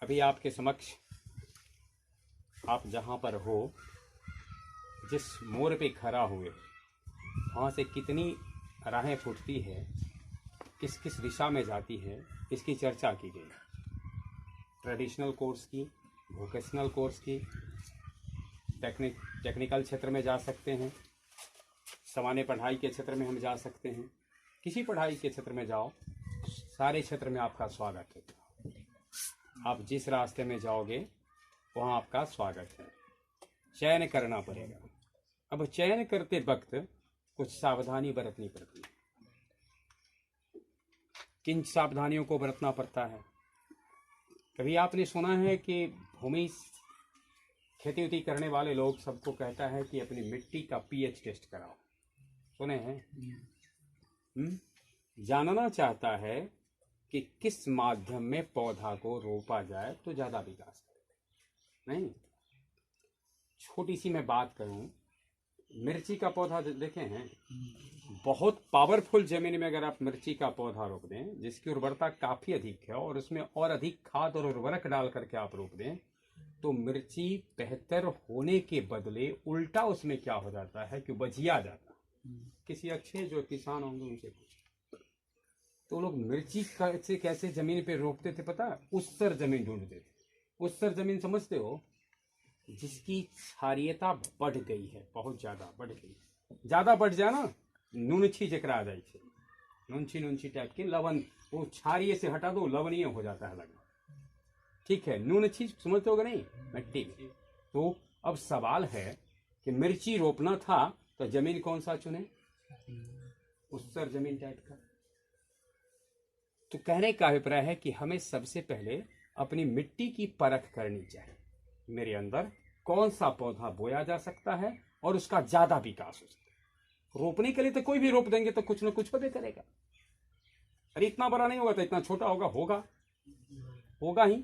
अभी आपके समक्ष आप जहाँ पर हो, जिस मोड़ पे खड़ा हुए, वहाँ से कितनी राहें फूटती है, किस किस दिशा में जाती है, इसकी चर्चा की गई। ट्रेडिशनल कोर्स की, वोकेशनल कोर्स की, टेक्निकल क्षेत्र में जा सकते हैं, सामान्य पढ़ाई के क्षेत्र में हम जा सकते हैं, किसी पढ़ाई के क्षेत्र में जाओ, सारे क्षेत्र में आपका स्वागत है। आप जिस रास्ते में जाओगे वहाँ आपका स्वागत है। चयन करना पड़ेगा। अब चयन करते वक्त कुछ सावधानी बरतनी पड़ती है। किन सावधानियों को बरतना पड़ता है? कभी आपने सुना है कि भूमि खेती उती करने वाले लोग सबको कहता है कि अपनी मिट्टी का पीएच टेस्ट कराओ। सुने हैं? जानना चाहता है कि किस माध्यम में पौधा को रोपा जाए तो ज़्यादा विकास करे। नहीं, छोटी सी मैं बात करूं, मिर्ची का पौधा देखे हैं, बहुत पावरफुल जमीन में अगर आप मिर्ची का पौधा रोप दें, जिसकी उर्वरता काफ़ी अधिक है और उसमें और अधिक खाद और उर्वरक डाल करके आप रोप दें, तो मिर्ची बेहतर होने के बदले उल्टा उसमें क्या हो जाता है कि बजिया जाता है। किसी अच्छे जो किसान होंगे उनसे पूछो, तो लोग मिर्ची से कैसे जमीन पे रोपते थे पता है? उस्सर जमीन ढूंढते थे। उस्सर जमीन समझते हो? जिसकी क्षारीयता बढ़ गई है, बहुत ज्यादा बढ़ गई। ज्यादा बढ़ जाए ना, नुनछी जकरा आ जाए, नुनछी टाइप की लवण, वो क्षारीय से हटा दो, लवणीय हो जाता है लगभग। ठीक है, नुनछी समझते होगा नहीं, मिट्टी में। तो अब सवाल है कि मिर्ची रोपना था तो जमीन कौन सा चुने? उस्सर जमीन टाइप का। तो कहने का अभिप्राय है कि हमें सबसे पहले अपनी मिट्टी की परख करनी चाहिए। मेरे अंदर कौन सा पौधा बोया जा सकता है और उसका ज्यादा विकास हो सकता है। रोपने के लिए तो कोई भी रोप देंगे तो कुछ ना कुछ होबे करेगा। अरे इतना बड़ा नहीं होगा तो इतना छोटा होगा ही।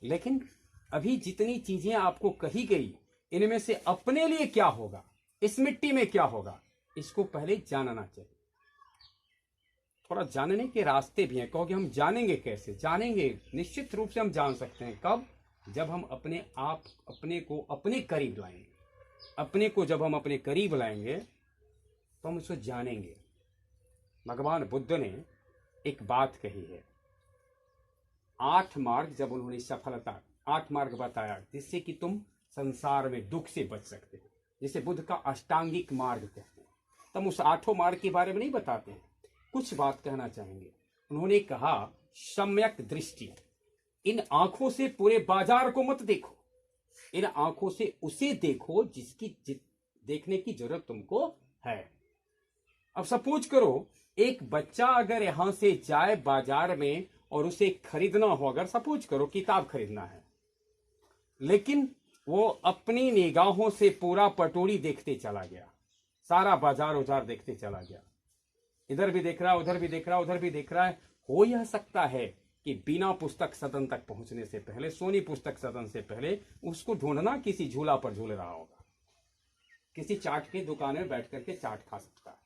लेकिन अभी जितनी चीजें आपको कही गई, इनमें से अपने लिए क्या होगा, इस मिट्टी में क्या होगा, इसको पहले जानना चाहिए। थोड़ा जानने के रास्ते भी हैं। कहोगे हम जानेंगे कैसे? जानेंगे, निश्चित रूप से हम जान सकते हैं। कब? जब हम अपने को अपने करीब लाएंगे। अपने को जब हम अपने करीब लाएंगे तो हम उसको जानेंगे। भगवान बुद्ध ने एक बात कही है, 8 मार्ग, जब उन्होंने सफलता 8 मार्ग बताया जिससे कि तुम संसार में दुख से बच सकते हो, जिसे बुद्ध का अष्टांगिक मार्ग कहते हैं। तब उस 8 मार्ग के बारे में नहीं बताते हैं, कुछ बात कहना चाहेंगे। उन्होंने कहा, सम्यक दृष्टि, इन आंखों से पूरे बाजार को मत देखो, इन आंखों से उसे देखो जिसकी देखने की जरूरत तुमको है। अब सपोज करो, एक बच्चा अगर यहां से जाए बाजार में और उसे खरीदना हो, अगर सपोज करो किताब खरीदना है, लेकिन वो अपनी निगाहों से पूरा पटोरी देखते चला गया, सारा बाजार उजार देखते चला गया, इधर भी देख रहा है, उधर भी देख रहा है, उधर भी देख रहा है। हो यह सकता है कि बिना पुस्तक सदन तक पहुंचने से पहले, सोनी पुस्तक सदन से पहले, उसको ढूंढना किसी झूला पर झूल रहा होगा, किसी चाट की दुकान में बैठ करके चाट खा सकता है।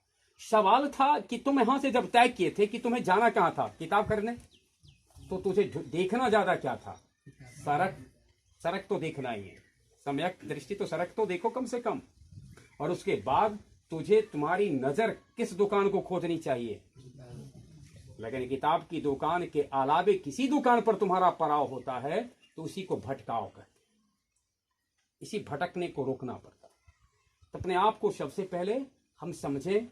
सवाल था कि तुम यहां से जब तय किए थे कि तुम्हें जाना कहां था, किताब खरीदने, तो तुझे देखना ज्यादा क्या था? सड़क तो देखना ही है। सम्यक दृष्टि तो सड़क तो देखो कम से कम। और उसके बाद तुझे तुम्हारी नजर किस दुकान को खोजनी चाहिए? लेकिन किताब की दुकान के अलावे किसी दुकान पर तुम्हारा पड़ाव होता है तो उसी को भटकाव करते, इसी भटकने को रोकना पड़ता। तो अपने आप को सबसे पहले हम समझें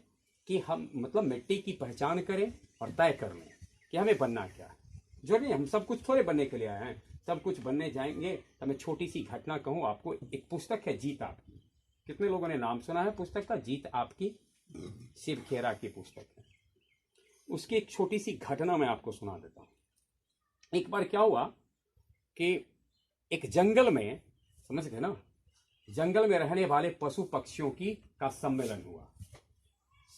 कि हम मतलब मिट्टी की पहचान करें और तय कर लें कि हमें बनना क्या है। जो नहीं, हम सब कुछ थोड़े बनने के लिए आए हैं, सब कुछ बनने जाएंगे। तो मैं छोटी सी घटना कहूँ आपको। एक पुस्तक है जीत आपकी, कितने लोगों ने नाम सुना है पुस्तक का? जीत आपकी, शिव खेरा की पुस्तक है। उसकी एक छोटी सी घटना मैं आपको सुना देता हूं। एक बार क्या हुआ कि एक जंगल में, समझ गए ना, जंगल में रहने वाले पशु पक्षियों का सम्मेलन हुआ।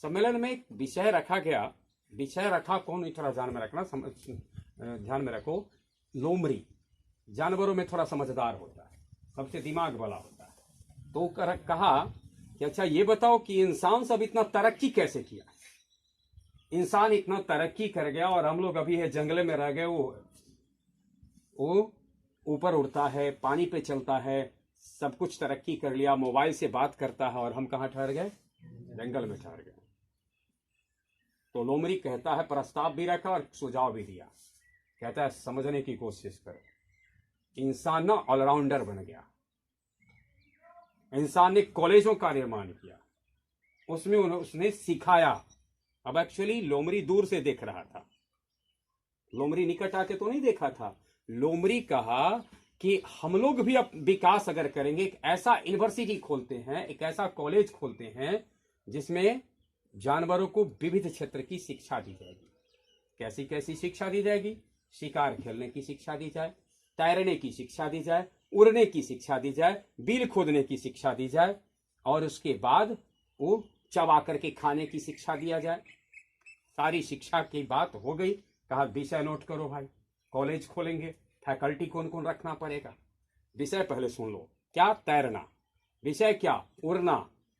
सम्मेलन में एक विषय रखा गया। विषय रखा कौन, थोड़ा ध्यान में रखना, ध्यान में रखो। लोमड़ी जानवरों में थोड़ा समझदार होता है, सबसे दिमाग वाला होता है। तो कहा कि अच्छा ये बताओ कि इंसान सब इतना तरक्की कैसे किया? इंसान इतना तरक्की कर गया और हम लोग अभी है जंगल में रह गए। वो वो ऊपर उड़ता है, पानी पे चलता है, सब कुछ तरक्की कर लिया, मोबाइल से बात करता है, और हम कहाँ ठहर गए? जंगल में ठहर गए। तो लोमड़ी कहता है, प्रस्ताव भी रखा और सुझाव भी दिया। कहता है समझने की कोशिश करो। इंसान ना ऑलराउंडर बन गया। इंसान ने कॉलेजों का निर्माण किया, उसमें उसने सिखाया। अब एक्चुअली लोमड़ी दूर से देख रहा था, लोमड़ी निकट आके तो नहीं देखा था। लोमड़ी कहा कि हम लोग भी अब विकास अगर करेंगे, एक ऐसा यूनिवर्सिटी खोलते हैं, एक ऐसा कॉलेज खोलते हैं जिसमें जानवरों को विविध क्षेत्र की शिक्षा दी जाएगी। कैसी कैसी शिक्षा दी जाएगी? शिकार खेलने की शिक्षा दी जाए, तैरने की शिक्षा दी जाए, उड़ने की शिक्षा दी जाए, बिल खोदने की शिक्षा दी जाए, और उसके बाद वो चबा करके खाने की शिक्षा दिया जाए। सारी शिक्षा की बात हो गई। कहा विषय नोट करो भाई, कॉलेज खोलेंगे, फैकल्टी कौन कौन रखना पड़ेगा। विषय पहले सुन लो, क्या? तैरना। विषय क्या? उड़ना,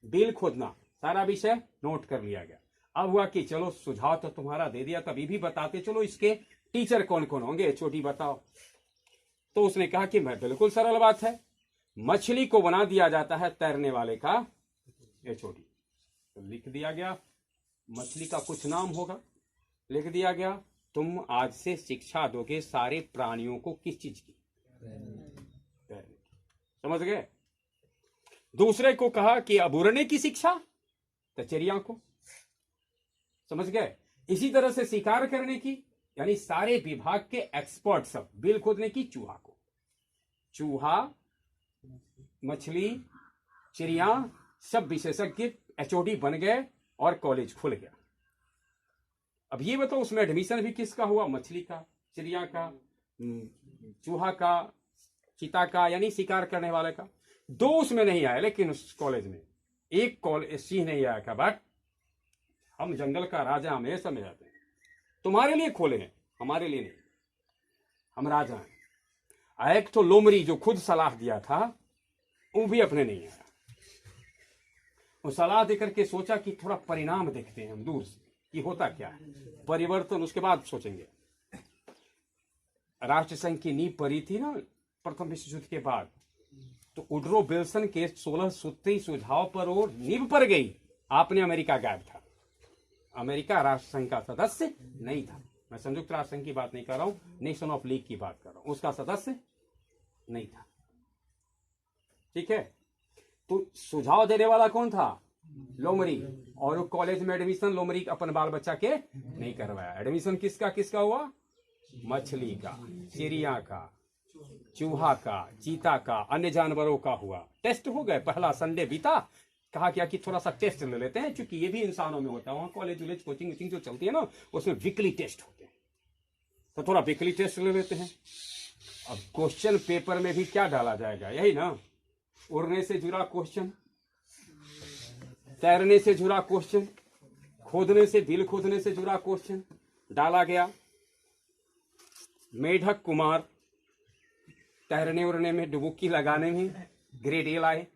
बिल खोदना। सारा विषय नोट कर लिया गया। अब हुआ कि चलो सुझाव तो तुम्हारा दे दिया, तभी भी बताते चलो इसके टीचर कौन कौन होंगे, छोटी बताओ। तो उसने कहा कि मैं बिल्कुल सरल बात है, मछली को बना दिया जाता है तैरने वाले का ये छोटी। तो लिख दिया गया, मछली का कुछ नाम होगा, लिख दिया गया। तुम आज से शिक्षा दोगे सारे प्राणियों को किस चीज की? तैरने की। समझ गए? दूसरे को कहा कि अब उड़ने की शिक्षा, तो चिड़िया को। समझ गए? इसी तरह से शिकार करने की, यानी सारे विभाग के एक्सपर्ट सब। बिल खोदने की चूहा को। चूहा, मछली, चिड़िया, सब विशेषज्ञ एचओडी बन गए और कॉलेज खुल गया। अब ये बताओ उसमें एडमिशन भी किसका हुआ? मछली का, चिड़िया का, चूहा का, चीता का, यानी शिकार करने वाले का। दो उसमें नहीं आए, लेकिन उस कॉलेज में एक कॉलेज सिंह नहीं आया का, बट हम जंगल का राजा हमेशा में जाते हैं। तुम्हारे लिए खोले हैं, हमारे लिए नहीं। हम राजा हैं। एक तो लोमड़ी जो खुद सलाह दिया था, वो भी अपने नहीं आया। वो सलाह देकर के सोचा कि थोड़ा परिणाम देखते हैं हम दूर से कि होता क्या है, परिवर्तन, उसके बाद सोचेंगे। राष्ट्रसंघ की नींव पड़ी थी ना प्रथम विश्व युद्ध के बाद, तो वुडरो विल्सन के 16 सूत्री सुझाव पर वो नींव पर गई। आपने अमेरिका गायब था। अमेरिका राष्ट्रसंघ का सदस्य नहीं था। मैं संयुक्त राष्ट्र संघ की बात नहीं कर रहा हूं, नेशन ऑफ लीग की बात कर रहा हूं। उसका सदस्य नहीं था। ठीक है? तो सुझाव देने वाला कौन था? लोमड़ी। और वो कॉलेज में एडमिशन लोमड़ी अपन बाल बच्चा के नहीं करवाया। एडमिशन किसका किसका हुआ? मछली का, चिड़िया का, चूहा का, चीता का, अन्य जानवरों का हुआ। टेस्ट हो गए। पहला संडे बीता, कहा क्या कि थोड़ा सा टेस्ट ले लेते हैं, क्योंकि ये भी इंसानों में होता है। वहां कॉलेज विलेज कोचिंग वोचिंग जो चलती है ना, उसमें वीकली टेस्ट होते हैं, तो थोड़ा वीकली टेस्ट ले लेते हैं। अब क्वेश्चन पेपर में भी क्या डाला जाएगा? यही ना, उड़ने से जुड़ा क्वेश्चन, तैरने से जुड़ा क्वेश्चन, खोदने से, बिल खोदने से जुड़ा क्वेश्चन डाला गया। मेढक कुमार तैरने उड़ने में, डुबुक्की लगाने में ग्रेड ए लाए।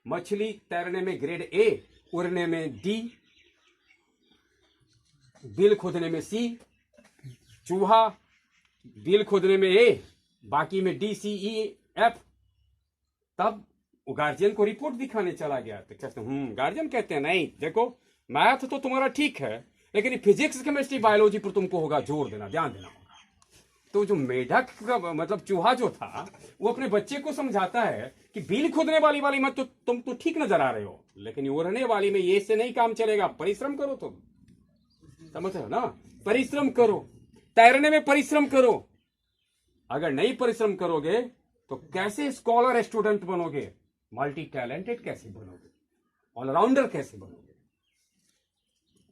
मछली तैरने में ग्रेड ए, उड़ने में डी, बिल खोदने में सी। चूहा बिल खोदने में ए, बाकी में डी सी ई एफ। तब वो गार्जियन को रिपोर्ट दिखाने चला गया। तो कहते गार्जियन कहते हैं नहीं देखो, मैथ तो तुम्हारा ठीक है, लेकिन फिजिक्स केमिस्ट्री बायोलॉजी पर तुमको होगा जोर देना, ध्यान देना होगा। तो जो मेढक का मतलब चूहा जो था, वो अपने बच्चे को समझाता है कि बिल खोदने वाली मत तो तुम तो ठीक नजर आ रहे हो, लेकिन उड़ने वाली में ये से नहीं काम चलेगा, परिश्रम करो। तुम समझ रहे हो ना? परिश्रम करो, तैरने में परिश्रम करो। अगर नहीं परिश्रम करोगे तो कैसे स्कॉलर स्टूडेंट बनोगे? मल्टी टैलेंटेड कैसे बनोगे? ऑलराउंडर कैसे बनोगे?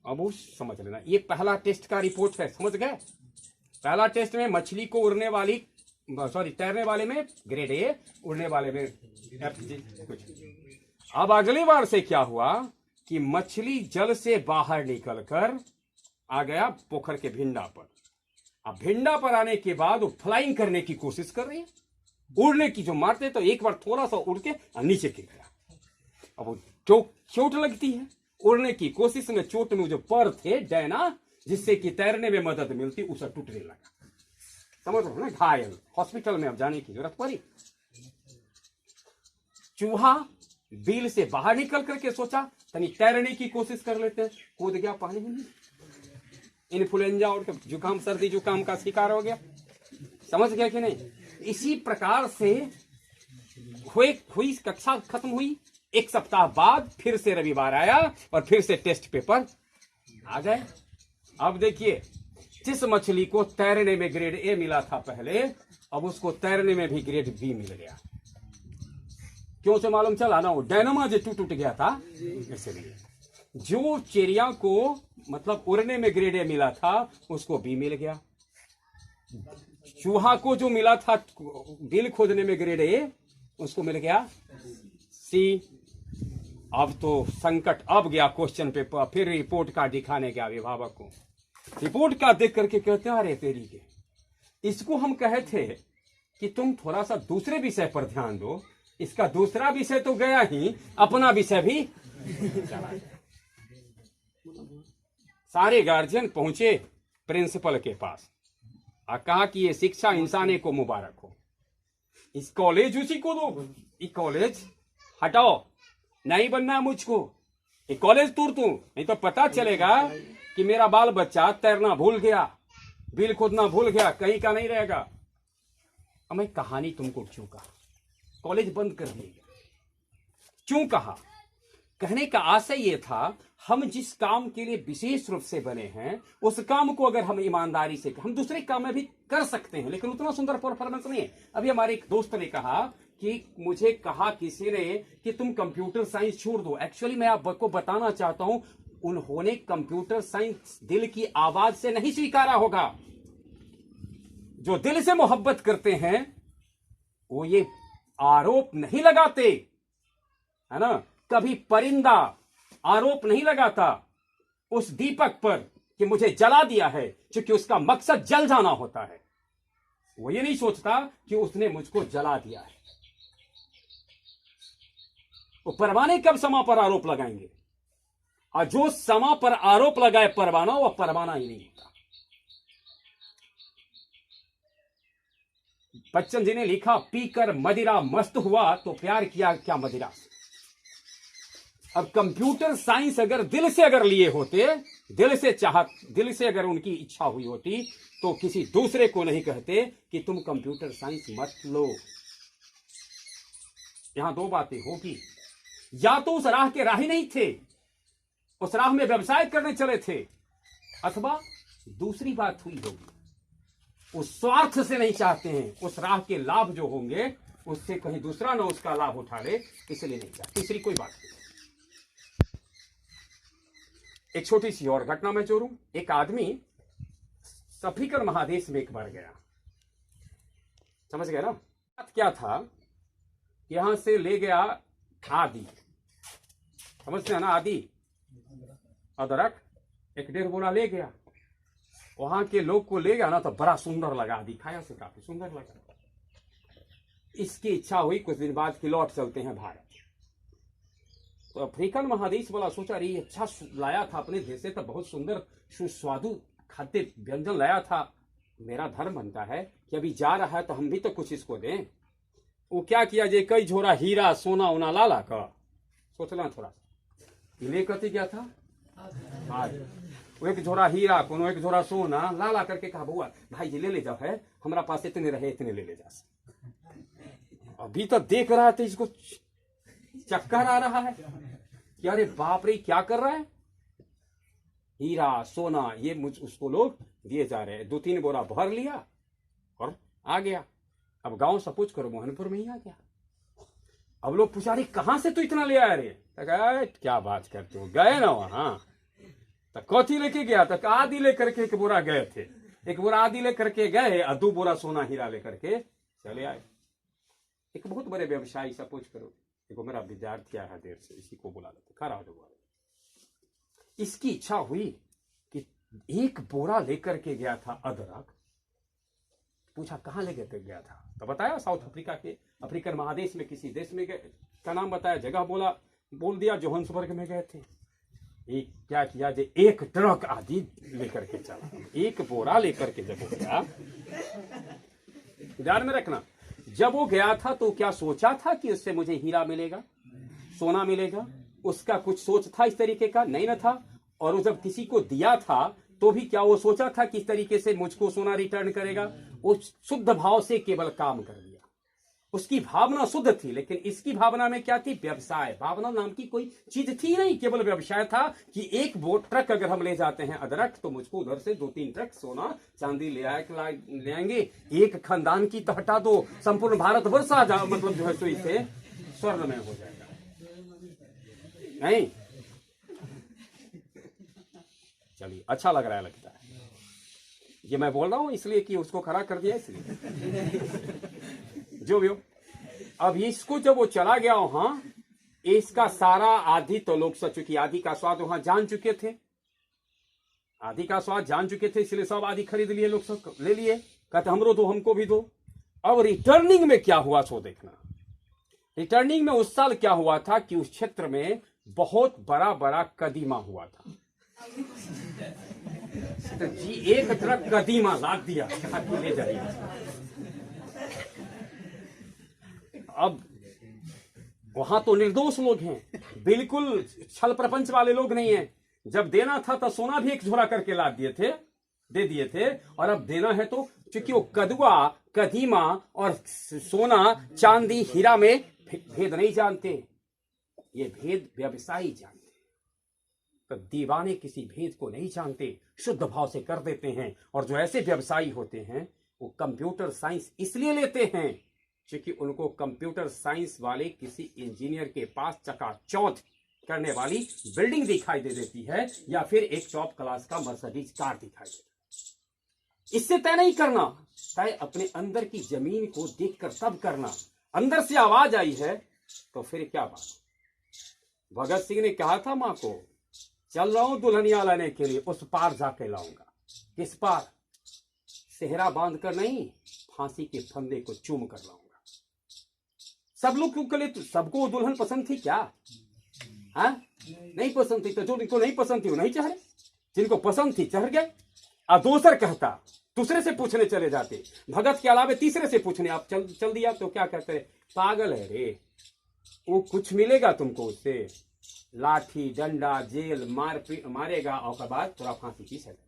अब वो समझ लेना। ये पहला टेस्ट का रिपोर्ट है, समझ गए? पहला टेस्ट में मछली को उड़ने वाली, तैरने वाले में ग्रेड ए, उड़ने वाले में एफ कुछ। अब अगली बार से क्या हुआ कि मछली जल से बाहर निकलकर आ गया पोखर के भिंडा पर। अब भिंडा पर आने के बाद वो फ्लाइंग करने की कोशिश कर रही है, उड़ने की जो मारते तो एक बार थोड़ा सा उड़ के नीचे गिर गया। अब वो चोट लगती है, उड़ने की कोशिश में चोट में जो पर थे डैना, जिससे कि तैरने में मदद मिलती, उसे टूटने लगा। समझ रहे हो ना, घायल, हॉस्पिटल में अब जाने की जरूरत पड़ी। चूहा बिल से बाहर निकल करके सोचा तनी तैरने की कोशिश कर लेते हैं, कूद गया पानी में, इन्फ्लुएंजा और जुकाम, सर्दी जुकाम का शिकार हो गया। समझ गया कि नहीं? इसी प्रकार से हुई कक्षा खत्म हुई। एक सप्ताह बाद फिर से रविवार आया और फिर से टेस्ट पेपर आ गए। अब देखिए, जिस मछली को तैरने में ग्रेड ए मिला था पहले, अब उसको तैरने में भी ग्रेड बी मिल गया। क्यों से मालूम चला ना, वो डायनामा जो टूट गया था, इसलिए। जो चिड़िया को मतलब उड़ने में ग्रेड ए मिला था, उसको बी मिल गया। चूहा को जो मिला था बिल खोदने में ग्रेड ए, उसको मिल गया सी। अब तो संकट अब गया क्वेश्चन पेपर। फिर रिपोर्ट कार्ड दिखाने गया अभिभावक को। रिपोर्ट कार्ड देख करके कहते हैं, अरे तेरी के, इसको हम कहे थे कि तुम थोड़ा सा दूसरे विषय पर ध्यान दो। इसका दूसरा विषय तो गया ही, अपना विषय भी चला गया। सारे गार्जियन पहुंचे प्रिंसिपल के पास और कहा कि ये शिक्षा इंसाने को मुबारक हो, इस कॉलेज उसी को दो, ये कॉलेज हटाओ, नहीं बनना मुझको, ये कॉलेज तोड़ दूं, नहीं तो पता चलेगा कि मेरा बाल बच्चा तैरना भूल गया, बिल खोदना भूल गया, कहीं का नहीं रहेगा। अब मैं कहानी तुमको क्यों कहा, कॉलेज बंद कर दिएगा क्यों कहा? कहने का आशय यह था, हम जिस काम के लिए विशेष रूप से बने हैं, उस काम को अगर हम ईमानदारी से, हम दूसरे काम में भी कर सकते हैं, लेकिन उतना सुंदर परफॉर्मेंस नहीं है। अभी हमारे एक दोस्त ने कहा कि मुझे कहा किसी ने कि तुम कंप्यूटर साइंस छोड़ दो। एक्चुअली मैं आपको बताना चाहता हूं, उन्होंने कंप्यूटर साइंस दिल की आवाज से नहीं स्वीकारा होगा। जो दिल से मोहब्बत करते हैं वो ये आरोप नहीं लगाते, है ना। कभी परिंदा आरोप नहीं लगाता उस दीपक पर कि मुझे जला दिया है, क्योंकि उसका मकसद जल जाना होता है। वो ये नहीं सोचता कि उसने मुझको जला दिया है। वो परवाने कब समा पर आरोप लगाएंगे, और जो समा पर आरोप लगाए परवाना, वह परवाना ही नहीं होता। बच्चन जी ने लिखा, पीकर मदिरा मस्त हुआ तो प्यार किया क्या मदिरा से। अब कंप्यूटर साइंस अगर दिल से अगर लिए होते, दिल से अगर उनकी इच्छा हुई होती, तो किसी दूसरे को नहीं कहते कि तुम कंप्यूटर साइंस मत लो। यहां दो बातें होगी, या तो उस राह के राही नहीं थे, उस राह में व्यवसाय करने चले थे, अथवा दूसरी बात हुई होगी, उस स्वार्थ से नहीं चाहते हैं, उस राह के लाभ जो होंगे उससे कहीं दूसरा ना उसका लाभ उठा ले, इसलिए नहीं चाहते। तीसरी कोई बात नहीं। एक छोटी सी और घटना मैं जोड़ूं। एक आदमी अफ्रीकन महादेश में एक बार गया, समझ गया ना। बात क्या था, यहां से ले गया आदि, समझते हैं ना, आदि अदरक 1.5 बोरा ले गया। वहां के लोग को ले गया ना, तो बड़ा सुंदर लगा, आदि खाया से काफी सुंदर लगा। इसकी इच्छा हुई कुछ दिन बाद कि लौट चलते हैं भारत। तो अफ्रीकन महादेश वाला सोचा, अरे अच्छा लाया था अपने देश से, तो बहुत सुंदर सुस्वादु खाद्य व्यंजन लाया था, मेरा धर्म बनता है कि अभी जा रहा है तो हम भी तो कुछ इसको दें। वो क्या किया, जे कई झोरा हीरा सोना उना लाला का, सोचना थोड़ा सा ले करते क्या था, वो एक झोरा हीरा कोनो एक झोरा सोना लाला करके कहा, बुआ भाई जी ले ले जाओ, है हमारा पास इतने रहे, इतने ले ले जा। अभी तो देख रहा था, इसको चक्कर आ रहा है कि अरे बाप रे क्या कर रहा है, हीरा सोना ये उसको लोग दिए जा रहे हैं। 2-3 बोरा भर लिया और आ गया। अब गांव सपूछ करो मोहनपुर में ही आ गया। अब लोग पूछा, रहे कहां से तू इतना ले आया रे, क्या बात करते हो, गए ना वहां तो कथी लेके गया, तक आदि लेकर के 1 बोरा गए थे, 1 बोरा आदि लेकर के गए और 2 बोरा सोना हीरा लेकर के चले आए। एक बहुत बड़े व्यवसायी सपूछ करो, देखो मेरा विद्यार्थी आया देर से, इसी को बुला लेते, खड़ा हो जाओ। इसकी इच्छा हुई कि 1 बोरा लेकर के गया था अदरक। पूछा कहां लेकर गया था, तो बताया साउथ अफ्रीका के, अफ्रीकन महादेश में किसी देश में गए, का नाम बताया, जगह बोल दिया, जोहान्सबर्ग में गए थे। एक क्या किया, जे 1 ट्रक आदि लेकर के चला, 1 बोरा लेकर के जब हो गया ध्यान में रखना, जब वो गया था तो क्या सोचा था कि उससे मुझे हीरा मिलेगा, सोना मिलेगा? उसका कुछ सोच था इस तरीके का? नहीं ना था। और वो जब किसी को दिया था तो भी क्या वो सोचा था कि इस तरीके से मुझको सोना रिटर्न करेगा? वो शुद्ध भाव से केवल काम कर दिया, उसकी भावना शुद्ध थी। लेकिन इसकी भावना में क्या थी? व्यवसाय। भावना नाम की कोई चीज थी नहीं, केवल व्यवसाय था कि एक बोट ट्रक अगर हम ले जाते हैं अदरक, तो मुझको उधर से 2-3 ट्रक सोना चांदी ले आएंगे। एक खानदान की तो हटा दो, संपूर्ण भारत वर्ष मतलब जो है सो इसे स्वर्णमय हो जाएगा। नहीं, चलिए अच्छा लग रहा है, लगता है ये मैं बोल रहा हूं इसलिए कि उसको खड़ा कर दिया इसलिए जो भी हो। अब इसको जब वो चला गया वहां, इसका सारा आधी तो लोग सच चुकी, आधी का स्वाद वहां जान चुके थे, आधी का स्वाद जान चुके थे, इसलिए सब आधी खरीद लिए, लोग सब ले लिए, कहते हमरो दो, हमको भी दो। अब रिटर्निंग में क्या हुआ सो देखना। रिटर्निंग में उस साल क्या हुआ था कि उस क्षेत्र में बहुत बड़ा बड़ा कदीमा हुआ था। तो जी एक ट्रक कदीमा लाद दिया, ले जाइए। अब वहां तो निर्दोष लोग हैं, बिल्कुल छल प्रपंच वाले लोग नहीं हैं। जब देना था तो सोना भी एक झोरा करके लाद दिए थे, दे दिए थे। और अब देना है तो क्योंकि वो कदुआ, कदीमा और सोना, चांदी, हीरा में भेद नहीं जानते, ये भेद व्यवसायी जानते। तो दीवाने किसी भेद को नहीं जानते, शुद्ध भाव से कर देते हैं। और जो ऐसे व्यवसायी होते हैं वो कंप्यूटर साइंस इसलिए लेते हैं क्योंकि उनको कंप्यूटर साइंस वाले किसी इंजीनियर के पास चकाचौंध करने वाली बिल्डिंग दिखाई दे देती है, या फिर एक टॉप क्लास का मर्सिडीज कार दिखाई देती है। इससे तय नहीं करना, तय अपने अंदर की जमीन को देखकर तब करना। अंदर से आवाज आई है तो फिर क्या बात। भगत सिंह ने कहा था मां को, चल रहा हूं दुल्हनिया लाने के लिए, उस पार जाके लाऊंगा। किस पार? सेहरा बांध कर नहीं, फांसी के फंदे को चूम कर लाऊंगा। सब लोग क्यों करे? तो सबको दुल्हन पसंद थी क्या? हाँ, नहीं पसंद थी। तो जो इनको नहीं पसंद थी वो नहीं चाह रहे, जिनको पसंद थी चढ़ गए। और दूसर कहता, दूसरे से पूछने चले जाते, भगत के अलावे तीसरे से पूछने आप चल दिया तो क्या कहते हैं? पागल है रे, वो कुछ मिलेगा तुमको उससे? लाठी डंडा जेल मारेगा और के बाद थोड़ा फांसी की सजा।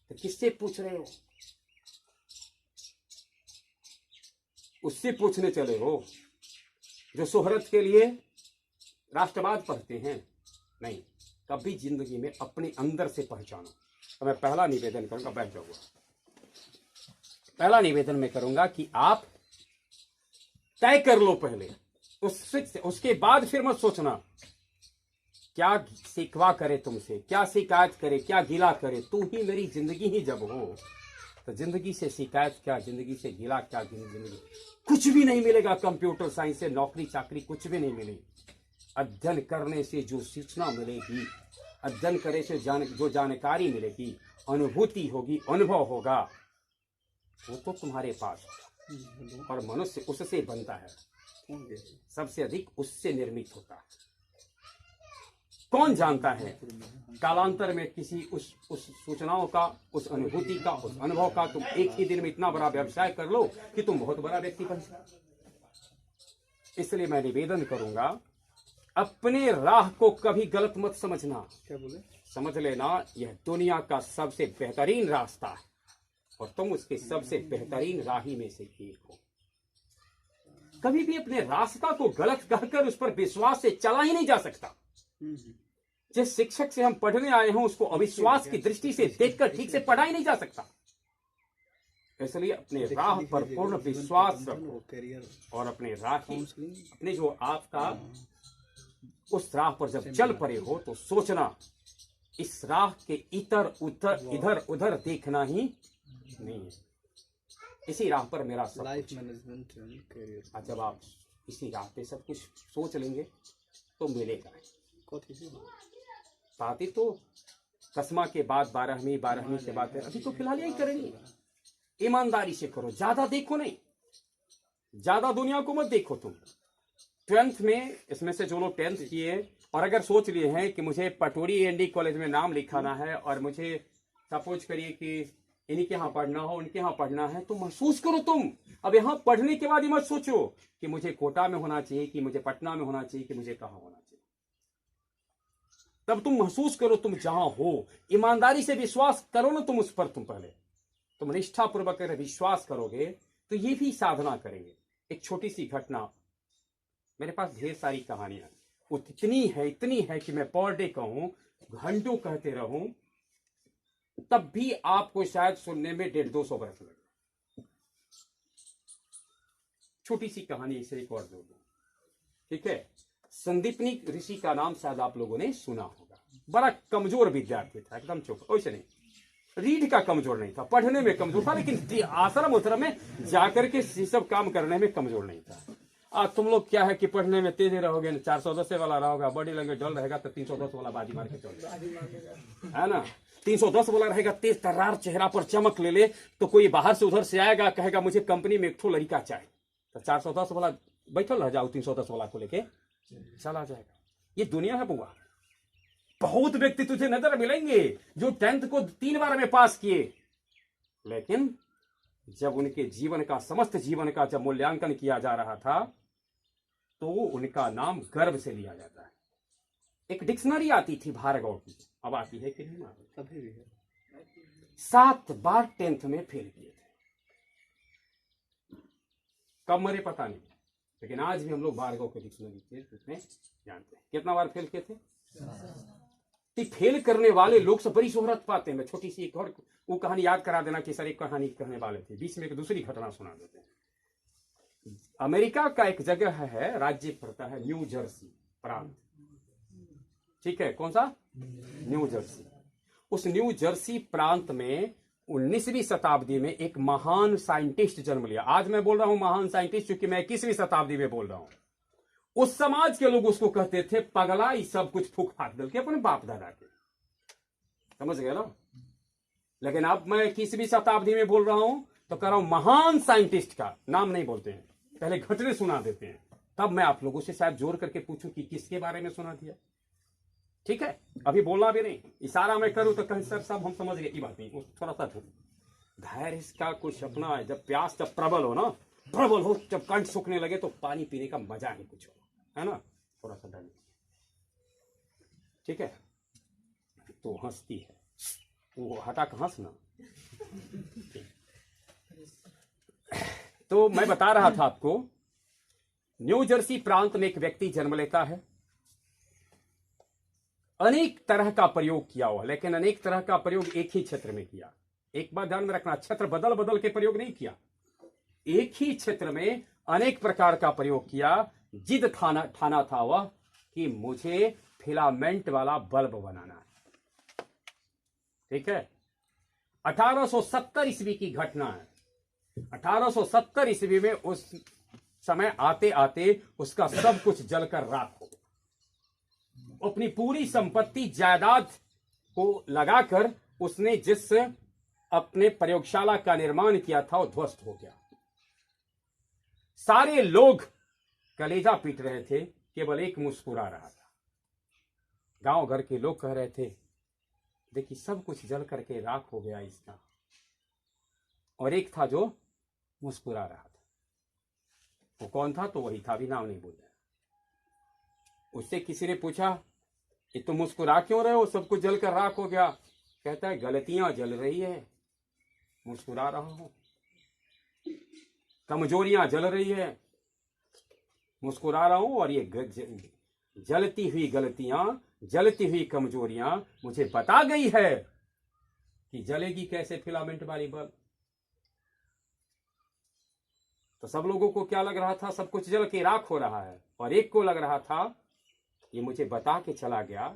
तो किससे पूछ रहे हो? उससे पूछने चले हो जो शोहरत के लिए राष्ट्रवाद पढ़ते हैं? नहीं, कभी जिंदगी में अपने अंदर से पहचानो। तो मैं पहला निवेदन करूंगा, बैठ जाऊंगा। पहला निवेदन मैं करूंगा कि आप तय कर लो पहले, उसके बाद फिर मत सोचना क्या शिकवा करे तुमसे, क्या शिकायत करे, क्या गिला करे। तू ही मेरी जिंदगी ही जब हो तो जिंदगी से शिकायत क्या, जिंदगी से गिला क्या? जिंदगी कुछ भी नहीं मिलेगा। कंप्यूटर साइंस से नौकरी चाकरी कुछ भी नहीं मिलेगी। अध्ययन करने से जो सूचना मिलेगी, अध्ययन करे से जो जानकारी मिलेगी, अनुभूति होगी, अनुभव होगा, वो तो तुम्हारे पास होगा। और मनुष्य उससे बनता है, सबसे अधिक उससे निर्मित होता है। कौन जानता है कालांतर में किसी उस सूचनाओं का, उस अनुभूति का, उस अनुभव का तुम एक ही दिन में इतना बड़ा व्यवसाय कर लो कि तुम बहुत बड़ा व्यक्ति बन जाओ। इसलिए मैं निवेदन करूंगा, अपने राह को कभी गलत मत समझना। क्या बोले? समझ लेना यह दुनिया का सबसे बेहतरीन रास्ता है और तुम उसके सबसे बेहतरीन राही में से एक हो। कभी भी अपने रास्ता को गलत कहकर उस पर विश्वास से चला ही नहीं जा सकता। जिस शिक्षक से हम पढ़ने आए हैं उसको अविश्वास की दृष्टि से देखकर ठीक से पढ़ा ही नहीं जा सकता। इसलिए अपने राह पर पूर्ण विश्वास रखो और अपने अपने जो आपका उस राह पर जब चल पड़े हो तो सोचना इस राह के इधर उधर देखना ही नहीं है। इसी राह पर मेरा सब लाइफ मैनेजमेंट करियर। जब आप इसी राह पे सब कुछ सोच लेंगे तो मिलेगा। शादी तो 10वां के बाद 12वीं के बाद, अभी तो फिलहाल यही करेंगे। ईमानदारी से करो, ज्यादा देखो नहीं, ज्यादा दुनिया को मत देखो। तुम 12th में, इसमें से जो लोग 10th किए और अगर सोच लिए हैं कि मुझे पटोरी एनडी कॉलेज में नाम लिखाना है और मुझे सपोज करिए कि इनके यहाँ पढ़ना हो, उनके यहाँ पढ़ना है, तो महसूस करो तुम। अब यहाँ पढ़ने के बाद ही मत सोचो कि मुझे कोटा में होना चाहिए, कि मुझे पटना में होना चाहिए, कि मुझे कहाँ होना चाहिए। तब तुम महसूस करो तुम जहां हो, ईमानदारी से विश्वास करो ना तुम उस पर। तुम पहले तुम निष्ठापूर्वक अगर विश्वास करोगे तो ये भी साधना करेंगे। एक छोटी सी घटना, मेरे पास ढेर सारी कहानियां, इतनी है कि मैं पर डे कहूं, घंटों कहते रहूं, तब भी आपको शायद सुनने में 150-200 बरस लगे। छोटी सी कहानी इसे एक और दो, ठीक है। संदीपनी ऋषि का नाम शायद आप लोगों ने सुना होगा। बड़ा कमजोर विद्यार्थी था, एकदम चुप, वैसे नहीं, रीड का कमजोर नहीं था, पढ़ने में कमजोर था, लेकिन आश्रम उश्रम में जाकर के सब काम करने में कमजोर नहीं था। आज तुम लोग क्या है कि पढ़ने में तेज रहोगे, 410 वाला रहोगा, बॉडी लैंग्वेज डल रहेगा तो 310 वाला बाजी मार के चल, है ना। 310 वाला रहेगा, तेज तर्रार, चेहरा पर चमक ले तो कोई बाहर से उधर से आएगा, कहेगा मुझे कंपनी में एक ठो लड़का चाहिए, तो 410 वाला बैठल रह जाओ, 310 वाला को लेके चला जाएगा। ये दुनिया है बुआ। बहुत व्यक्ति तुझे नजर मिलेंगे जो 10th को 3 बार में पास किए, लेकिन जब उनके जीवन का, समस्त जीवन का जब मूल्यांकन किया जा रहा था, तो उनका नाम गर्व से लिया जाता है। एक डिक्शनरी आती थी भार्गव की, अब आती है कि नहीं आती? अभी भी है। 7 बार 10th में फेल किए थे। कब मरे पता नहीं, लेकिन आज भी हम लोग भार्गव के डिक्शनरी थे उसमें जानते हैं कितना बार फेल किए थे। फेल करने वाले लोग सब बड़ी शोहरत पाते हैं। मैं छोटी सी एक और वो कहानी याद करा देना कि सर एक कहानी कहने वाले थे, बीच में एक दूसरी घटना सुना देते हैं। अमेरिका का एक जगह है, राज्य पड़ता है न्यू जर्सी प्रांत, ठीक है। कौन सा? New Jersey. उस न्यू जर्सी प्रांत में 19वीं शताब्दी में एक महान साइंटिस्ट जन्म लिया। आज मैं बोल रहा हूं महान साइंटिस्ट क्योंकि मैं 21वीं शताब्दी में बोल रहा हूं। उस समाज के लोग उसको कहते थे पगला, ये सब कुछ फूक फाक दल के अपने बाप दादा के, समझ गए ना। लेकिन अब मैं 21वीं शताब्दी में बोल रहा हूं तो कह रहा हूं महान साइंटिस्ट का नाम नहीं बोलते हैं, पहले घटने सुना देते हैं, तब मैं आप लोगों से शायद जोर करके पूछूं कि किसके बारे में सुना दिया। ठीक है, अभी बोलना भी नहीं, इशारा मैं करूं तो कहीं सर साहब हम समझ गए, ये बात नहीं, थोड़ा सा धैर्य इसका कुछ अपना है। जब प्यास जब प्रबल हो ना, प्रबल हो, जब कंठ सूखने लगे तो पानी पीने का मजा ही कुछ हो, है ना। थोड़ा सा डर, ठीक है। तो हंसती है, वो हटा के हंस ना। तो मैं बता रहा था आपको, न्यू जर्सी प्रांत में एक व्यक्ति जन्म लेता है। अनेक तरह का प्रयोग किया हुआ, लेकिन अनेक तरह का प्रयोग एक ही क्षेत्र में किया। एक बात ध्यान में रखना, क्षेत्र बदल बदल के प्रयोग नहीं किया, एक ही क्षेत्र में अनेक प्रकार का प्रयोग किया। जिद ठाना था वह कि मुझे फिलामेंट वाला बल्ब बनाना है, ठीक है। 1870 ईस्वी की घटना है। 1870 ईस्वी में उस समय आते आते उसका सब कुछ जलकर राख हो गया। अपनी पूरी संपत्ति जायदाद को लगाकर उसने जिस अपने प्रयोगशाला का निर्माण किया था वो ध्वस्त हो गया। सारे लोग कलेजा पीट रहे थे, केवल एक मुस्कुरा रहा था। गांव घर के लोग कह रहे थे देखिए सब कुछ जल करके राख हो गया इसका, और एक था जो मुस्कुरा रहा था। वो कौन था? तो वही था, भी नाम नहीं बोल रहा। उससे किसी ने पूछा ये तो मुस्कुरा क्यों रहे हो, सब कुछ जलकर राख हो गया? कहता है गलतियां जल रही है, मुस्कुरा रहा हूं। कमजोरियां जल रही है, मुस्कुरा रहा हूं। और ये जलती हुई गलतियां, जलती हुई कमजोरियां मुझे बता गई है कि जलेगी कैसे फिलामेंट वाली बल्ब। तो सब लोगों को क्या लग रहा था? सब कुछ जल के राख हो रहा है, और एक को लग रहा था ये मुझे बता के चला गया,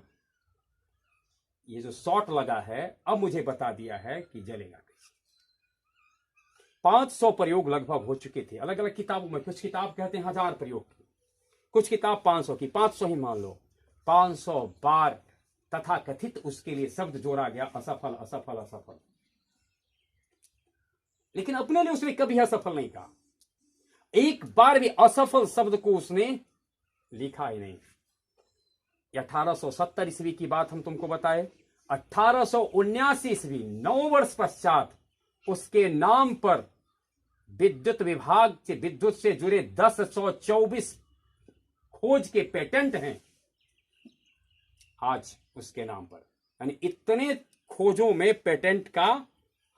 ये जो शॉट लगा है अब मुझे बता दिया है कि जलेगा कैसे। 500 प्रयोग लगभग हो चुके थे अलग अलग किताबों में। कुछ किताब कहते हैं 1000 प्रयोग की, कुछ किताब 500 की, 500 ही मान लो। 500 बार तथा कथित उसके लिए शब्द जोड़ा गया, असफल असफल असफल। लेकिन अपने लिए उसने कभी असफल नहीं कहा, एक बार भी असफल शब्द को उसने लिखा ही नहीं। 1870 ईस्वी की बात हम तुमको बताए। 1879 ईस्वी, 9 वर्ष पश्चात उसके नाम पर विद्युत विभाग से विद्युत से जुड़े 1024 खोज के पेटेंट हैं आज उसके नाम पर। यानी इतने खोजों में पेटेंट का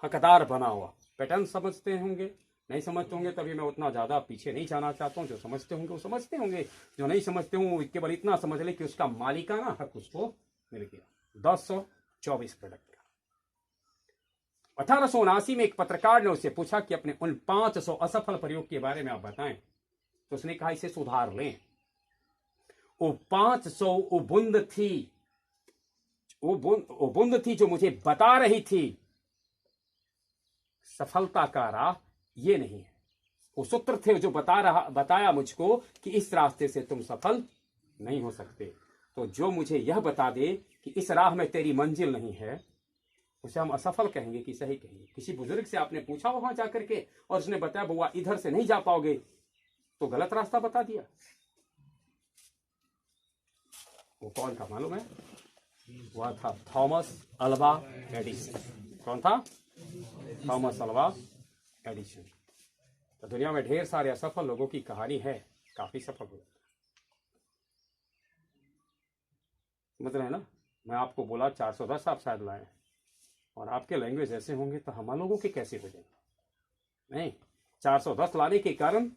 हकदार बना हुआ। पेटेंट समझते होंगे, नहीं समझते होंगे तभी मैं उतना ज्यादा पीछे नहीं जाना चाहता हूं। जो समझते होंगे वो समझते होंगे, जो नहीं समझते होंगे वो केवल इतना समझ ले कि उसका मालिकाना हक उसको मिल गया 1024 प्रोडक्ट का। 1879 में एक पत्रकार ने उससे पूछा कि अपने उन 500 असफल प्रयोग के बारे में आप बताएं, तो उसने कहा इसे सुधार लें। वो 500 वो बूंद थी जो मुझे बता रही थी सफलता का राह ये नहीं है। वो सूत्र थे जो बताया मुझको कि इस रास्ते से तुम सफल नहीं हो सकते। तो जो मुझे यह बता दे कि इस राह में तेरी मंजिल नहीं है, उसे हम असफल कहेंगे कि सही कहेंगे। किसी बुजुर्ग से आपने पूछा वहां जाकर के और उसने बताया बुआ इधर से नहीं जा पाओगे, तो गलत रास्ता बता दिया। वो कौन था मालूम है? वह था थॉमस अल्वा एडिसन। कौन था? Thomas Alva Edison. तो दुनिया में ढेर सारे असफल लोगों की कहानी है, काफी सफल हो जाता है। समझ रहे हैं ना? मैं आपको बोला 410 आप शायद लाए और आपके लैंग्वेज ऐसे होंगे तो हम लोगों के कैसे हो जाएंगे? नहीं, 410 लाने के कारण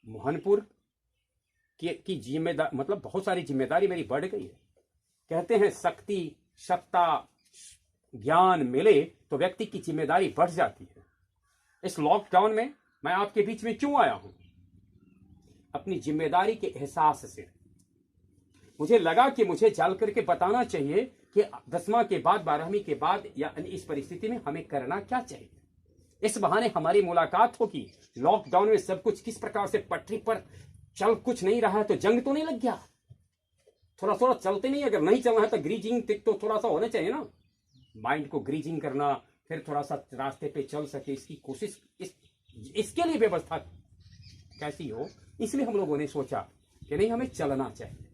मोहनपुर की जिम्मेदारी, मतलब बहुत सारी जिम्मेदारी मेरी बढ़ गई है। कहते हैं शक्ति सत्ता ज्ञान मिले तो व्यक्ति की जिम्मेदारी बढ़ जाती है। इस लॉकडाउन में मैं आपके बीच में क्यों आया हूं? अपनी जिम्मेदारी के एहसास से मुझे लगा कि मुझे चल करके बताना चाहिए कि 10वां के बाद 12वीं के बाद या इस परिस्थिति में हमें करना क्या चाहिए। इस बहाने हमारी मुलाकात होगी। लॉकडाउन में सब कुछ किस प्रकार से पटरी पर चल कुछ नहीं रहा है तो जंग तो नहीं लग गया? थोड़ा थोड़ा चलते नहीं, अगर नहीं चलना है तो ग्रीजिंग तो थोड़ा सा होना चाहिए ना, माइंड को ग्रीजिंग करना, फिर थोड़ा सा रास्ते पे चल सके इसकी कोशिश, इसके लिए व्यवस्था कैसी हो। इसलिए हम लोगों ने सोचा कि नहीं हमें चलना चाहिए।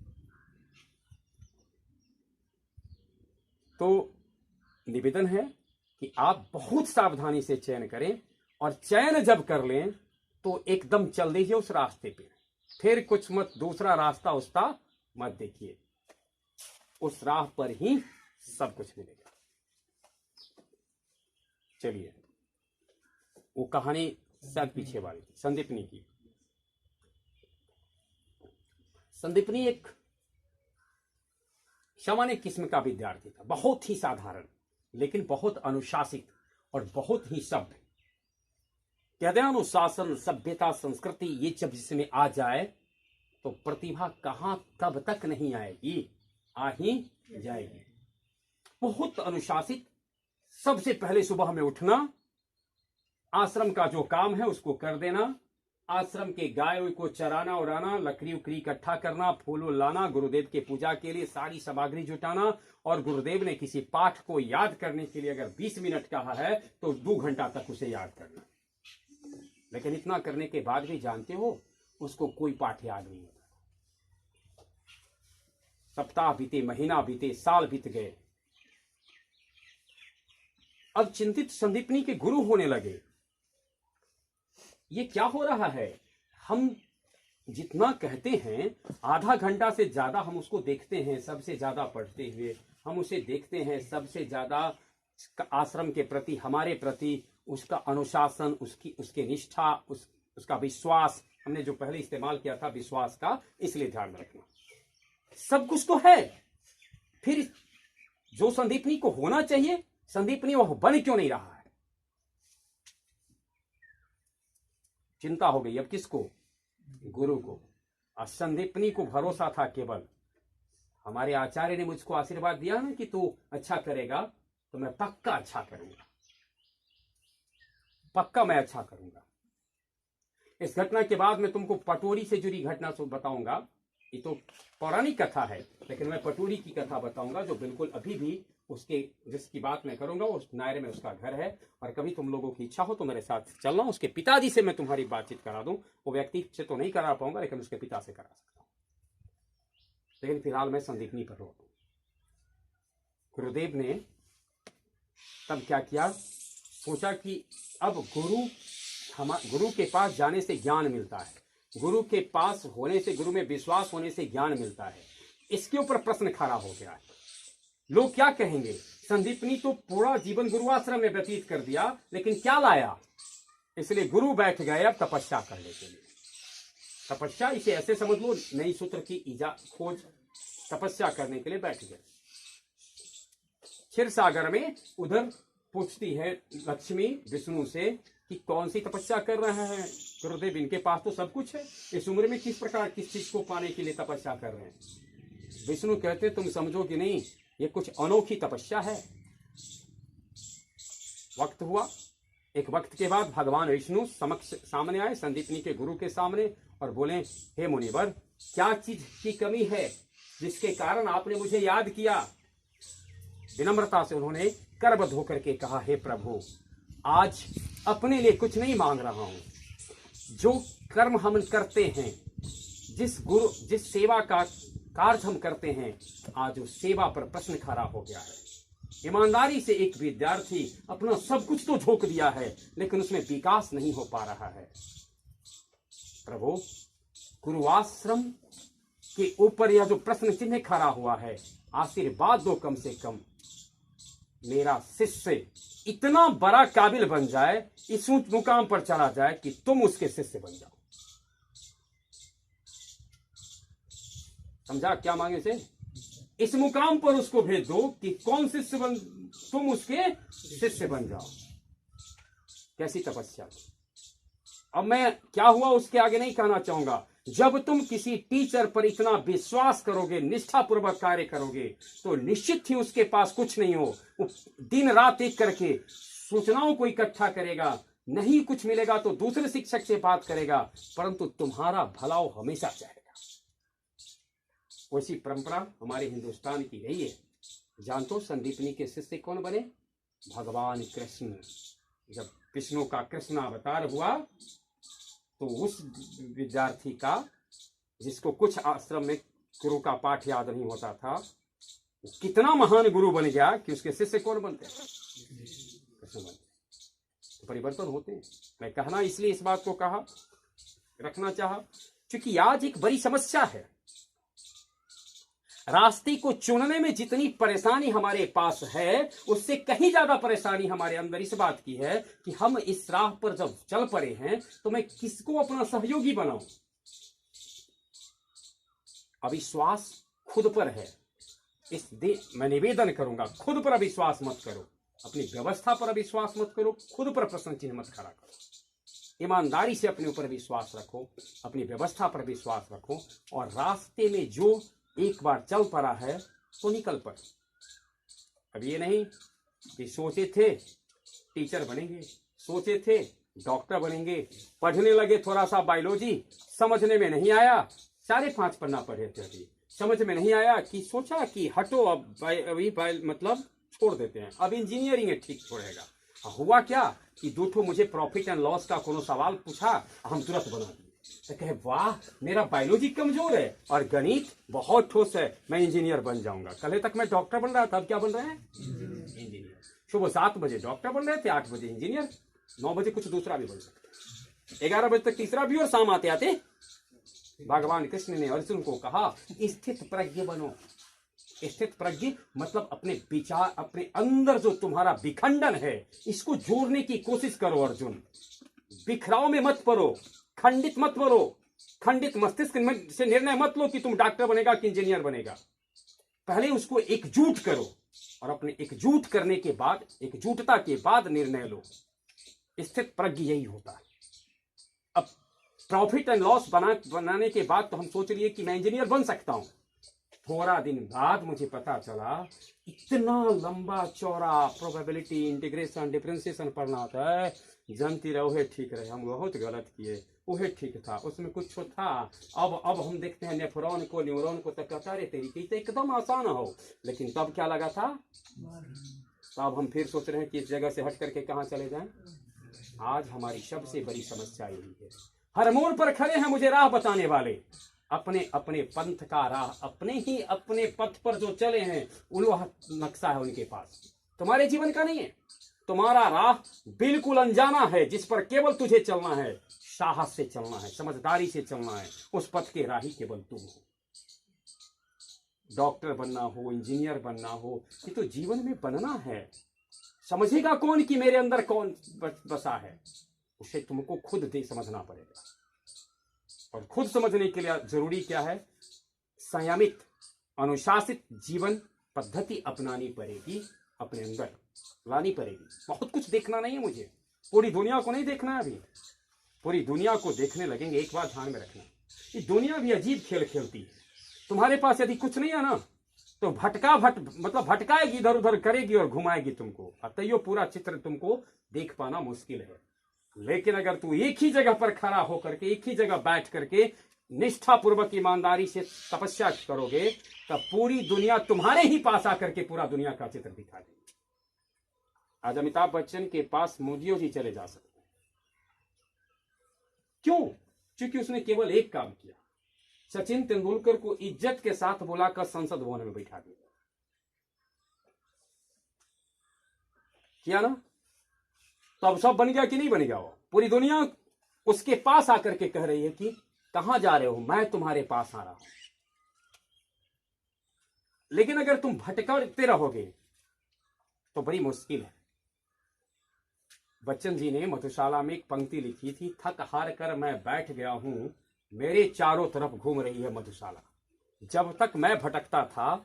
तो निवेदन है कि आप बहुत सावधानी से चयन करें और चयन जब कर लें तो एकदम चल दीजिए उस रास्ते पे, फिर कुछ मत दूसरा रास्ता उसका मत देखिए, उस राह पर ही सब कुछ मिलेगा। चलिए, वो कहानी शायद पीछे वाली थी, संदीपनी की। संदीपनी एक सामान्य किस्म का विद्यार्थी था, बहुत ही साधारण लेकिन बहुत अनुशासित और बहुत ही सभ्य। कहते हैं अनुशासन सभ्यता संस्कृति ये जब जिसमें आ जाए तो प्रतिभा कहां कब तक नहीं आएगी, आ ही जाएगी। बहुत अनुशासित, सबसे पहले सुबह में उठना, आश्रम का जो काम है उसको कर देना, आश्रम के गाय को चराना उड़ाना, लकड़ी उकड़ी इकट्ठा करना, फूल लाना, गुरुदेव के पूजा के लिए सारी सामग्री जुटाना, और गुरुदेव ने किसी पाठ को याद करने के लिए अगर 20 मिनट कहा है तो 2 घंटा तक उसे याद करना। लेकिन इतना करने के बाद भी जानते हो उसको कोई पाठ याद नहीं होता। सप्ताह बीते, महीना बीते, साल बीत गए। अब चिंतित संदीपनी के गुरु होने लगे। ये क्या हो रहा है? हम जितना कहते हैं आधा घंटा से ज्यादा हम उसको देखते हैं सबसे ज्यादा पढ़ते हुए, हम उसे देखते हैं सबसे ज्यादा आश्रम के प्रति, हमारे प्रति उसका अनुशासन, उसकी निष्ठा, उसका विश्वास। हमने जो पहले इस्तेमाल किया था विश्वास का, इसलिए ध्यान रखना। सब कुछ तो है, फिर जो संदीपनी को होना चाहिए संदीपनी वह बन क्यों नहीं रहा है? चिंता हो गई अब किसको? गुरु को। और संदीपनी को भरोसा था केवल, हमारे आचार्य ने मुझको आशीर्वाद दिया ना कि तू अच्छा करेगा तो मैं पक्का अच्छा करूंगा, पक्का मैं अच्छा करूंगा। इस घटना के बाद मैं तुमको पटोरी से जुड़ी घटना बताऊंगा। ये तो पौराणिक कथा है, लेकिन मैं पटोरी की कथा बताऊंगा जो बिल्कुल अभी भी उसके जिसकी बात मैं करूंगा उस नायरे में उसका घर है। और कभी तुम लोगों की इच्छा हो तो मेरे साथ चलना, उसके पिताजी से मैं तुम्हारी बातचीत करा दूं। वो व्यक्ति से तो नहीं करा पाऊंगा लेकिन उसके पिता से करा सकता हूं। लेकिन फिलहाल मैं संदीपनी पर रोक। गुरुदेव ने तब क्या किया? सोचा कि अब गुरु के पास जाने से ज्ञान मिलता है, गुरु के पास होने से, गुरु में विश्वास होने से ज्ञान मिलता है। इसके ऊपर प्रश्न खड़ा हो गया है, लोग क्या कहेंगे, संदीपनी तो पूरा जीवन गुरुआश्रम में व्यतीत कर दिया, लेकिन क्या लाया। इसलिए गुरु बैठ गए अब तपस्या करने के लिए। तपस्या इसे ऐसे समझ लो, नई सूत्र की खोज, तपस्या करने के लिए बैठ गए। क्षीर सागर में उधर पूछती है लक्ष्मी विष्णु से कि कौन सी तपस्या कर रहे हैं गुरुदेव, इनके पास तो सब कुछ है, इस उम्र में किस प्रकार किस चीज को पाने के लिए तपस्या कर रहे हैं। विष्णु कहते तुम समझो कि नहीं, ये कुछ अनोखी तपस्या है। वक्त हुआ, एक वक्त के बाद भगवान विष्णु सामने आए संदीपनी के गुरु के सामने और बोले, हे मुनिवर, क्या चीज की कमी है जिसके कारण आपने मुझे याद किया। विनम्रता से उन्होंने करबद्ध होकर के कहा, हे प्रभु, आज अपने लिए कुछ नहीं मांग रहा हूं, जो कर्म हम करते हैं, जिस सेवा का कार्य हम करते हैं, आज उस सेवा पर प्रश्न खड़ा हो गया है। ईमानदारी से एक विद्यार्थी अपना सब कुछ तो झोंक दिया है, लेकिन उसमें विकास नहीं हो पा रहा है। प्रभु, गुरुआश्रम के ऊपर यह जो प्रश्न चिन्ह खड़ा हुआ है, आशीर्वाद दो, कम से कम मेरा शिष्य इतना बड़ा काबिल बन जाए, इस ऊंच मुकाम पर चला जाए कि तुम उसके शिष्य बन जाओ। समझा क्या मांगे से? इस मुकाम पर उसको भेज दो कि कौन शिष्य तुम उसके शिष्य बन जाओ। कैसी तपस्या। अब मैं क्या हुआ उसके आगे नहीं कहना चाहूंगा। जब तुम किसी टीचर पर इतना विश्वास करोगे, निष्ठापूर्वक कार्य करोगे, तो निश्चित ही उसके पास कुछ नहीं हो, वो दिन रात एक करके सूचनाओं को इकट्ठा करेगा, नहीं कुछ मिलेगा तो दूसरे शिक्षक से बात करेगा, परंतु तुम्हारा भला हमेशा चाहेगा। वैसी परंपरा हमारे हिंदुस्तान की रही है। जानते हो संदीपनी के शिष्य कौन बने? भगवान कृष्ण। जब विष्णु का कृष्ण अवतार हुआ तो उस विद्यार्थी का, जिसको कुछ आश्रम में गुरु का पाठ याद नहीं होता था, कितना महान गुरु बन गया कि उसके शिष्य कौन बनते? कृष्ण बनते। तो परिवर्तन होते हैं। मैं कहना इसलिए इस बात को कहा, रखना चाहा, क्योंकि आज एक बड़ी समस्या है। रास्ते को चुनने में जितनी परेशानी हमारे पास है, उससे कहीं ज्यादा परेशानी हमारे अंदर इस बात की है कि हम इस राह पर जब चल पड़े हैं तो मैं किसको अपना सहयोगी बनाऊं। अविश्वास खुद पर है। मैं निवेदन करूंगा, खुद पर अविश्वास मत करो, अपनी व्यवस्था पर अविश्वास मत करो, खुद पर प्रश्न चिन्ह मत खड़ा करो। ईमानदारी से अपने ऊपर विश्वास रखो, अपनी व्यवस्था पर विश्वास रखो, और रास्ते में जो एक बार चल पड़ा है तो निकल पड़े। अब ये नहीं कि सोचे थे टीचर बनेंगे, सोचे थे डॉक्टर बनेंगे, पढ़ने लगे थोड़ा सा बायोलॉजी, समझने में नहीं आया, 4-5 पन्ना पढ़े थे, अभी समझ में नहीं आया कि सोचा कि हटो अब अभी मतलब छोड़ देते हैं, अब इंजीनियरिंग है ठीक छोड़ेगा। हुआ क्या कि दूठो मुझे प्रॉफिट एंड लॉस का कोनो सवाल पूछा, हम तुरंत बना दिए। तो कहे वाह, मेरा बायोलॉजी कमजोर है और गणित बहुत ठोस है, मैं इंजीनियर बन जाऊंगा। कल तक मैं डॉक्टर बन रहा था, अब क्या बन रहे हैं? इंजीनियर। सुबह 7 बजे डॉक्टर बन रहे थे, 8 बजे इंजीनियर, 9 बजे कुछ दूसरा भी बन सकता है, 11 बजे तक तीसरा भी, और शाम आते आते भगवान कृष्ण ने अर्जुन को कहा, स्थित प्रज्ञ बनो। स्थित प्रज्ञ मतलब अपने विचार, अपने अंदर जो तुम्हारा विखंडन है, इसको जोड़ने की कोशिश करो अर्जुन। बिखराव में मत पड़ो, खंडित मत करो, खंडित मस्तिष्क से निर्णय मत लो कि तुम डॉक्टर बनेगा कि इंजीनियर बनेगा। पहले उसको एकजुट करो, और अपने एकजुट करने के बाद, एकजुटता के बाद निर्णय लो। स्थित प्रज्ञ यही होता है। अब प्रॉफिट एंड लॉस बनाने के बाद तो हम सोच लिए कि मैं इंजीनियर बन सकता हूं। थोड़ा दिन बाद मुझे पता चला इतना लंबा चौड़ा प्रोबेबिलिटी, इंटीग्रेशन, डिफरेंशिएशन पढ़ना होता है। जानती रहे वह ठीक रहे, हम बहुत गलत किए, वह ठीक था, उसमें कुछ था। अब हम देखते हैं नेफ्रॉन को, न्यूरॉन को, तक कहता रे तेरी की तो एकदम आसान हो, लेकिन तब क्या लगा था? तब हम फिर सोच रहे हैं कि इस जगह से हट करके कहाँ चले जाएं। आज हमारी सबसे बड़ी समस्या यही है। हर मोड़ पर खड़े हैं मुझे राह बताने वाले, अपने अपने पंथ का राह, अपने पथ पर जो चले हैं, वह नक्शा है उनके पास, तुम्हारे जीवन का नहीं है। तुम्हारा राह बिल्कुल अनजाना है, जिस पर केवल तुझे चलना है, साहस से चलना है, समझदारी से चलना है। उस पथ के राही केवल तुम हो। डॉक्टर बनना हो, इंजीनियर बनना हो, ये तो जीवन में बनना है। समझेगा कौन कि मेरे अंदर कौन बसा है? उसे तुमको खुद दे समझना पड़ेगा। और खुद समझने के लिए जरूरी क्या है? संयमित, अनुशासित जीवन पद्धति अपनानी पड़ेगी, अपने अंदर लानी पड़ेगी। बहुत कुछ देखना नहीं है मुझे, पूरी दुनिया को नहीं देखना है। अभी पूरी दुनिया को देखने लगेंगे, एक बात ध्यान में रखना, ये दुनिया भी अजीब खेल खेलती है। तुम्हारे पास यदि कुछ नहीं है ना, तो भटकाएगी, इधर उधर करेगी और घुमाएगी तुमको। अतः पूरा चित्र तुमको देख पाना मुश्किल है। लेकिन अगर तू एक ही जगह पर खड़ा होकर के, एक ही जगह बैठ करके निष्ठा पूर्वक ईमानदारी से तपस्या करोगे, तब पूरी दुनिया तुम्हारे ही पास आकर के पूरा दुनिया का चित्र दिखा देगी। आज अमिताभ बच्चन के पास मोदियो जी चले जा सकते हैं। क्यों? क्योंकि उसने केवल एक काम किया, सचिन तेंदुलकर को इज्जत के साथ बुलाकर संसद भवन में बैठा दिया। किया ना? तो अब सब बन गया कि नहीं बन गया? वो पूरी दुनिया उसके पास आकर के कह रही है कि कहां जा रहे हो, मैं तुम्हारे पास आ रहा हूं। लेकिन अगर तुम भटकते रहोगे तो बड़ी मुश्किल है। बच्चन जी ने मधुशाला में एक पंक्ति लिखी थी, थक हार कर मैं बैठ गया हूं, मेरे चारों तरफ घूम रही है मधुशाला। जब तक मैं भटकता था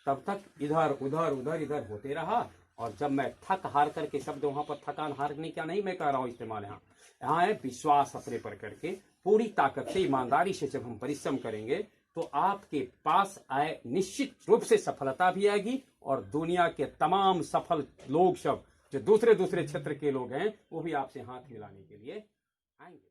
तब तक इधर उधर उधर इधर होते रहा, और जब मैं थक हार करके, शब्द वहां पर थकान हारने क्या नहीं मैं कह रहा हूं इस्तेमाल, यहाँ है विश्वास अपने पर करके पूरी ताकत से ईमानदारी से जब हम परिश्रम करेंगे तो आपके पास आए निश्चित रूप से सफलता भी आएगी। और दुनिया के तमाम सफल लोग सब जो दूसरे दूसरे क्षेत्र के लोग हैं वो भी आपसे हाथ मिलाने के लिए आएंगे।